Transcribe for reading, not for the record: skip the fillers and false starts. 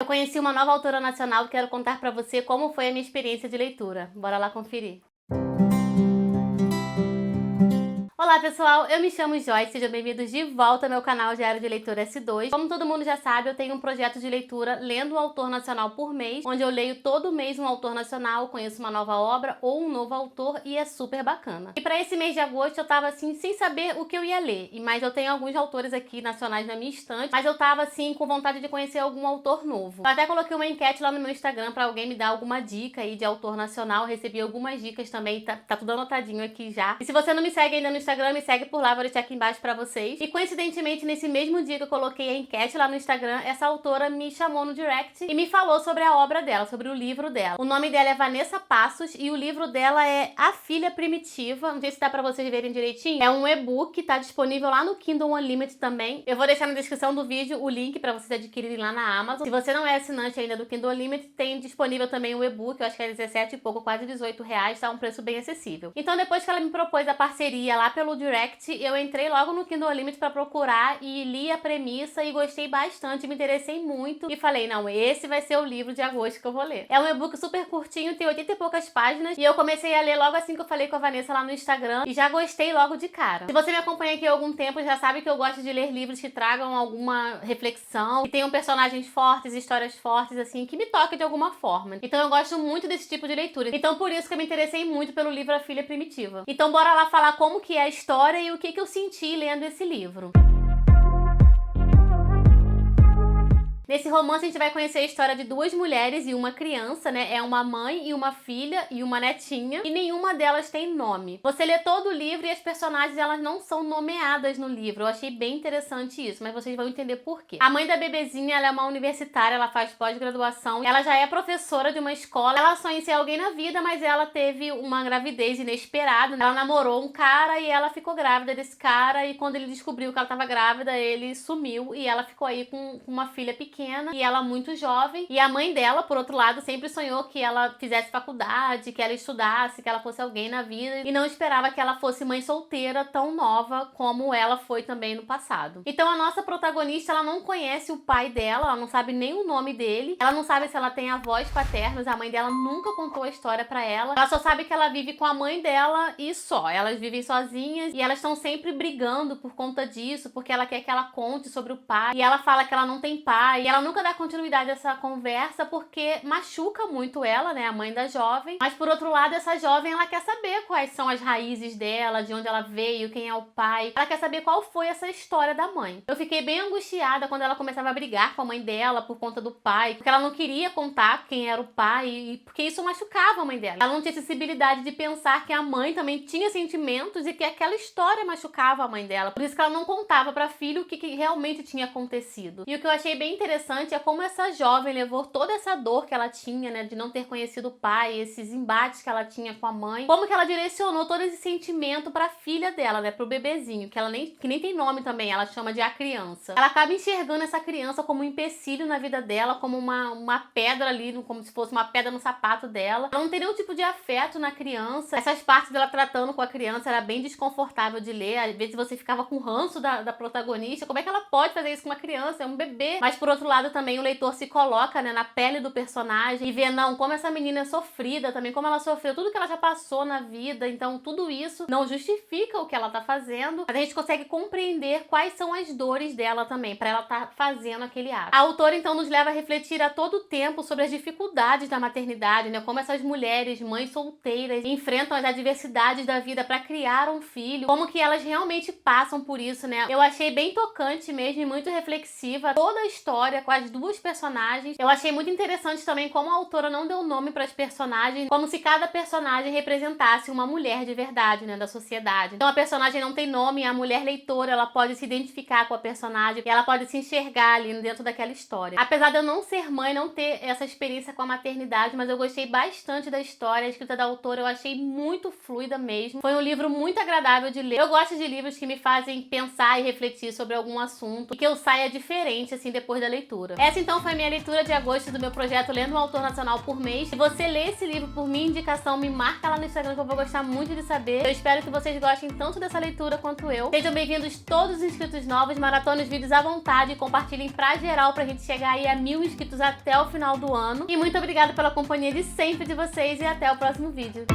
Eu conheci uma nova autora nacional e quero contar pra você como foi a minha experiência de leitura. Bora lá conferir. Olá pessoal, eu me chamo Joyce, sejam bem-vindos de volta ao meu canal Diário de Leitura S2. Como todo mundo já sabe, eu tenho um projeto de leitura lendo um autor nacional por mês, onde eu leio todo mês um autor nacional, conheço uma nova obra ou um novo autor e é super bacana. E para esse mês de agosto eu tava assim, sem saber o que eu ia ler, mas eu tenho alguns autores aqui nacionais na minha estante, mas eu tava assim com vontade de conhecer algum autor novo. Eu até coloquei uma enquete lá no meu Instagram para alguém me dar alguma dica aí de autor nacional, eu recebi algumas dicas também, tá tudo anotadinho aqui já. E se você não me segue ainda no Instagram, me segue por lá, vou deixar aqui embaixo pra vocês. E coincidentemente, nesse mesmo dia que eu coloquei a enquete lá no Instagram, essa autora me chamou no direct e me falou sobre a obra dela, sobre o livro dela. O nome dela é Vanessa Passos e o livro dela é A Filha Primitiva. Não sei se dá pra vocês verem direitinho. É um e-book, tá disponível lá no Kindle Unlimited também. Eu vou deixar na descrição do vídeo o link pra vocês adquirirem lá na Amazon. Se você não é assinante ainda do Kindle Unlimited, tem disponível também o e-book, eu acho que é 17 e pouco, quase 18 reais, tá um preço bem acessível. Então depois que ela me propôs a parceria lá pelo direct, eu entrei logo no Kindle Unlimited pra procurar e li a premissa e gostei bastante, me interessei muito e falei, não, esse vai ser o livro de agosto que eu vou ler. É um e-book super curtinho, tem 80 e poucas páginas e eu comecei a ler logo assim que eu falei com a Vanessa lá no Instagram e já gostei logo de cara. Se você me acompanha aqui há algum tempo, já sabe que eu gosto de ler livros que tragam alguma reflexão, que tenham personagens fortes, histórias fortes, assim, que me toquem de alguma forma. Então eu gosto muito desse tipo de leitura. Então por isso que eu me interessei muito pelo livro A Filha Primitiva. Então bora lá falar como que é a história e o que eu senti lendo esse livro. Nesse romance a gente vai conhecer a história de duas mulheres e uma criança, né? É uma mãe e uma filha e uma netinha e nenhuma delas tem nome. Você lê todo o livro e as personagens elas não são nomeadas no livro. Eu achei bem interessante isso, mas vocês vão entender por quê. A mãe da bebezinha, ela é uma universitária, ela faz pós-graduação, ela já é professora de uma escola, ela sonha em ser alguém na vida, mas ela teve uma gravidez inesperada. Ela namorou um cara e ela ficou grávida desse cara e quando ele descobriu que ela estava grávida, ele sumiu e ela ficou aí com uma filha pequena e ela muito jovem. E a mãe dela, por outro lado, sempre sonhou que ela fizesse faculdade, que ela estudasse, que ela fosse alguém na vida e não esperava que ela fosse mãe solteira tão nova como ela foi também no passado. Então a nossa protagonista, ela não conhece o pai dela, ela não sabe nem o nome dele, ela não sabe se ela tem avós paternos, a mãe dela nunca contou a história pra ela só sabe que ela vive com a mãe dela e só. Elas vivem sozinhas e elas estão sempre brigando por conta disso, porque ela quer que ela conte sobre o pai e ela fala que ela não tem pai e ela nunca dá continuidade a essa conversa porque machuca muito ela, né, a mãe da jovem. Mas por outro lado, essa jovem, ela quer saber quais são as raízes dela, de onde ela veio, quem é o pai. Ela quer saber qual foi essa história da mãe. Eu fiquei bem angustiada quando ela começava a brigar com a mãe dela por conta do pai, porque ela não queria contar quem era o pai e porque isso machucava a mãe dela. Ela não tinha sensibilidade de pensar que a mãe também tinha sentimentos e que aquela história machucava a mãe dela. Por isso que ela não contava pra filha o que realmente tinha acontecido. E o que eu achei bem interessante é como essa jovem levou toda essa dor que ela tinha, né, de não ter conhecido o pai, esses embates que ela tinha com a mãe, como que ela direcionou todo esse sentimento pra filha dela, né, pro bebezinho, que ela nem tem nome também, ela chama de a criança. Ela acaba enxergando essa criança como um empecilho na vida dela, como uma pedra ali, como se fosse uma pedra no sapato dela. Ela não tem nenhum tipo de afeto na criança. Essas partes dela tratando com a criança era bem desconfortável de ler, às vezes você ficava com ranço da protagonista, como é que ela pode fazer isso com uma criança? É um bebê. Mas por outro lado também o leitor se coloca, né, na pele do personagem e vê, não, como essa menina é sofrida também, como ela sofreu, tudo que ela já passou na vida, então tudo isso não justifica o que ela tá fazendo, mas a gente consegue compreender quais são as dores dela também, pra ela tá fazendo aquele ato. A autora então nos leva a refletir a todo tempo sobre as dificuldades da maternidade, né, como essas mulheres, mães solteiras, enfrentam as adversidades da vida pra criar um filho, como que elas realmente passam por isso, né. Eu achei bem tocante mesmo e muito reflexiva toda a história com as duas personagens. Eu achei muito interessante também como a autora não deu nome para as personagens, como se cada personagem representasse uma mulher de verdade, né, da sociedade. Então a personagem não tem nome, a mulher leitora, ela pode se identificar com a personagem e ela pode se enxergar ali dentro daquela história. Apesar de eu não ser mãe, não ter essa experiência com a maternidade, mas eu gostei bastante da história, a escrita da autora eu achei muito fluida mesmo. Foi um livro muito agradável de ler. Eu gosto de livros que me fazem pensar e refletir sobre algum assunto e que eu saia diferente, assim, depois da leitura. leitura. Essa então foi a minha leitura de agosto do meu projeto Lendo um Autor Nacional por Mês. Se você ler esse livro por minha indicação, me marca lá no Instagram que eu vou gostar muito de saber. Eu espero que vocês gostem tanto dessa leitura quanto eu. Sejam bem-vindos todos os inscritos novos, maratona os vídeos à vontade e compartilhem pra geral pra gente chegar aí a 1000 inscritos até o final do ano. E muito obrigada pela companhia de sempre de vocês e até o próximo vídeo.